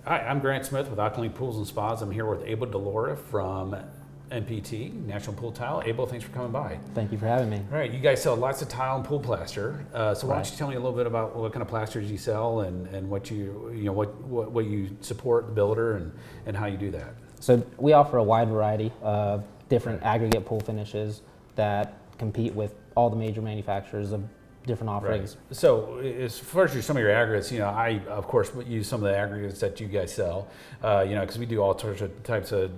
Hi, I'm Grant Smith with Aqualink Pools and Spas. I'm here with Abel DeLoera from NPT, National Pool Tile. Abel, thanks for coming by. Thank you for having me. All right, you guys sell lots of tile and pool plaster. So why don't you tell me a little bit about what kind of plasters you sell and what what you support the builder and how you do that. So we offer a wide variety of different aggregate pool finishes that compete with all the major manufacturers of different offerings. Right. So as far as some of your aggregates, I of course use some of the aggregates that you guys sell, because we do all sorts of types of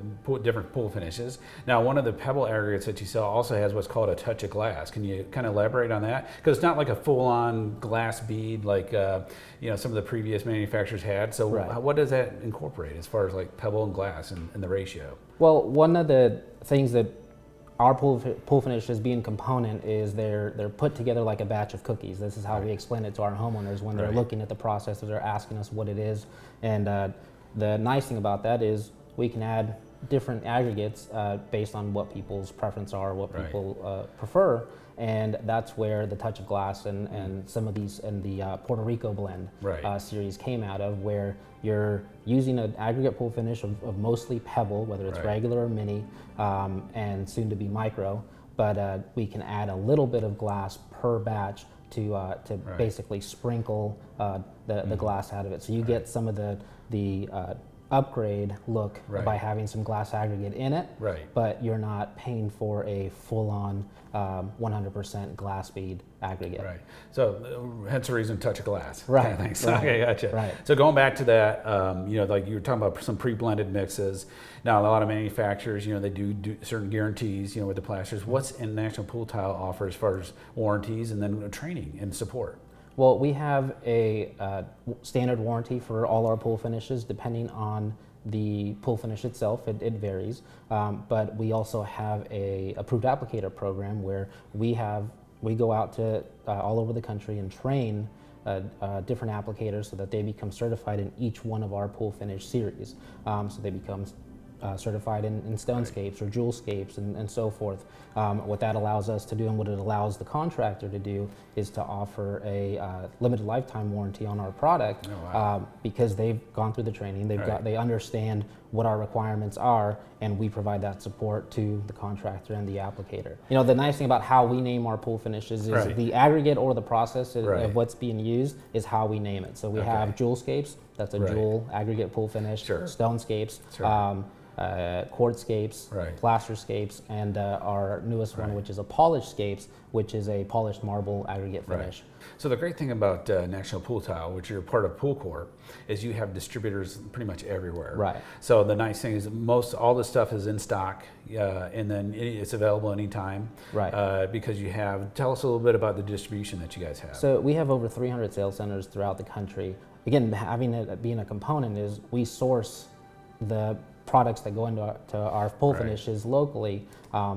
different pool finishes. Now, one of the pebble aggregates that you sell also has what's called a touch of glass. Can you kind of elaborate on that? Because it's not like a full-on glass bead like some of the previous manufacturers had. So what does that incorporate as far as like pebble and glass and the ratio? Well, one of the things that our pool finishes being component is they're put together like a batch of cookies. This is how we explain it to our homeowners when they're looking at the process, they're asking us what it is. And the nice thing about that is we can add different aggregates based on what people's preference are, what people prefer. And that's where the touch of glass and some of these and the Puerto Rico blend series came out of, where you're using an aggregate pool finish of mostly pebble, whether it's regular or mini, and soon to be micro, but we can add a little bit of glass per batch to basically sprinkle the glass out of it. So you get some of the upgrade look by having some glass aggregate in it, but you're not paying for a full-on 100% glass bead aggregate. Right. So hence the reason touch of glass. Right. Kind of things. Okay, gotcha. Right. So going back to that, like you were talking about some pre-blended mixes. Now, a lot of manufacturers, they do certain guarantees, with the plasters. What's in National Pool Tile offer as far as warranties and then training and support? Well, we have a standard warranty for all our pool finishes, depending on the pool finish itself. It varies, but we also have a approved applicator program where we go out to all over the country and train different applicators so that they become certified in each one of our pool finish series. So they become certified in Stonescapes or Jewelscapes and so forth. What that allows us to do and what it allows the contractor to do is to offer a limited lifetime warranty on our product because they've gone through the training, they understand what our requirements are, and we provide that support to the contractor and the applicator. The nice thing about how we name our pool finishes is the aggregate or the process of what's being used is how we name it. So we have Jewelscapes, that's a jewel aggregate pool finish, Stonescapes, quartzscapes, plasterscapes, and our newest one, which is a polishscapes, which is a polished marble aggregate finish. So the great thing about National Pool Tile, which you're part of Pool Corp, is you have distributors pretty much everywhere. So the nice thing is all the stuff is in stock, and then it's available anytime. Because you tell us a little bit about the distribution that you guys have. So we have over 300 sales centers throughout the country. Again, having it being a component is we source the products that go into our pool finishes locally,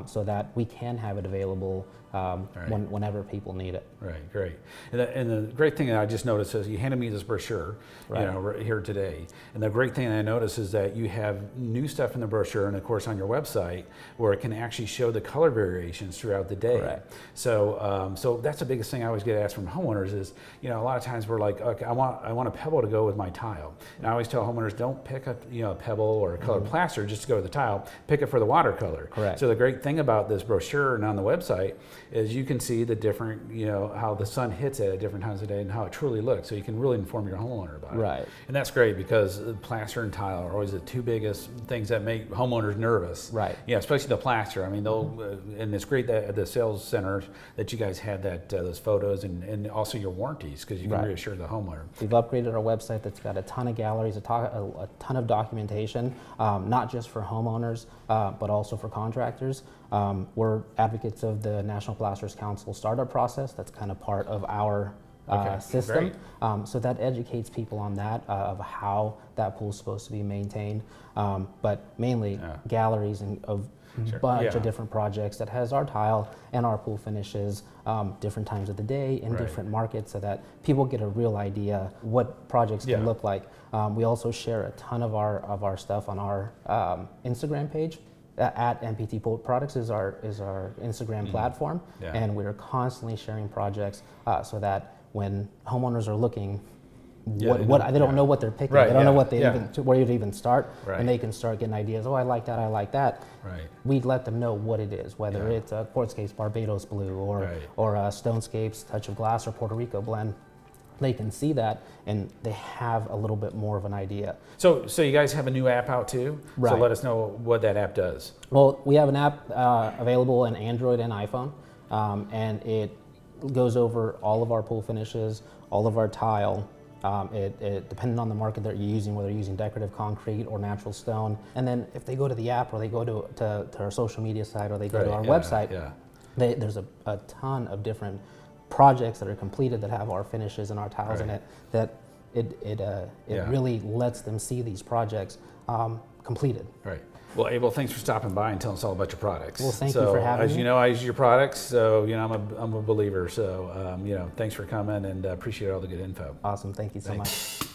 so that we can have it available whenever people need it. Right, great. And the great thing that I just noticed is you handed me this brochure, right here today. And the great thing that I noticed is that you have new stuff in the brochure, and of course on your website, where it can actually show the color variations throughout the day. So, so that's the biggest thing I always get asked from homeowners is, a lot of times we're like, okay, I want a pebble to go with my tile. And I always tell homeowners, don't pick up, a pebble or a colored plaster just to go with the tile. Pick it for the watercolor. So the great thing about this brochure and on the website is you can see the different, how the sun hits it at different times of the day and how it truly looks. So you can really inform your homeowner about it. And that's great because plaster and tile are always the two biggest things that make homeowners nervous. Yeah, especially the plaster. I mean, and it's great that at the sales centers that you guys had those photos and also your warranties because you can reassure the homeowner. We've upgraded our website that's got a ton of galleries, a ton of documentation, not just for homeowners, but also for contractors. We're advocates of the National Plasters Council startup process. That's kind of part of our system. So that educates people on that, of how that pool is supposed to be maintained. But mainly galleries and of bunch of different projects that has our tile and our pool finishes, different times of the day in different markets, so that people get a real idea what projects can look like. We also share a ton of our stuff on our Instagram page. At NPT Pool Products is our Instagram platform, and we're constantly sharing projects so that when homeowners are looking, they don't know what they're picking. Right, They don't know yeah, what yeah. where to even start, Right. and they can start getting ideas. Oh, I like that. I like that. Right. We let them know what it is, whether Yeah. it's a Quartzscapes Barbados Blue or Right. or a Stonescapes Touch of Glass or Puerto Rico blend. They can see that, and they have a little bit more of an idea. So you guys have a new app out too? So Right. let us know what that app does. Well, we have an app available in Android and iPhone, and it goes over all of our pool finishes, all of our tile. It depending on the market that you're using, whether you're using decorative concrete or natural stone. And then if they go to the app or they go to our social media site or they go to our website, there's a ton of different projects that are completed that have our finishes and our tiles in it, that it really lets them see these projects completed. Right. Well, Abel, thanks for stopping by and telling us all about your products. Well, thank you for having me. As you know, I use your products, so I'm a believer. So thanks for coming, and appreciate all the good info. Awesome. Thank you so Thanks. much.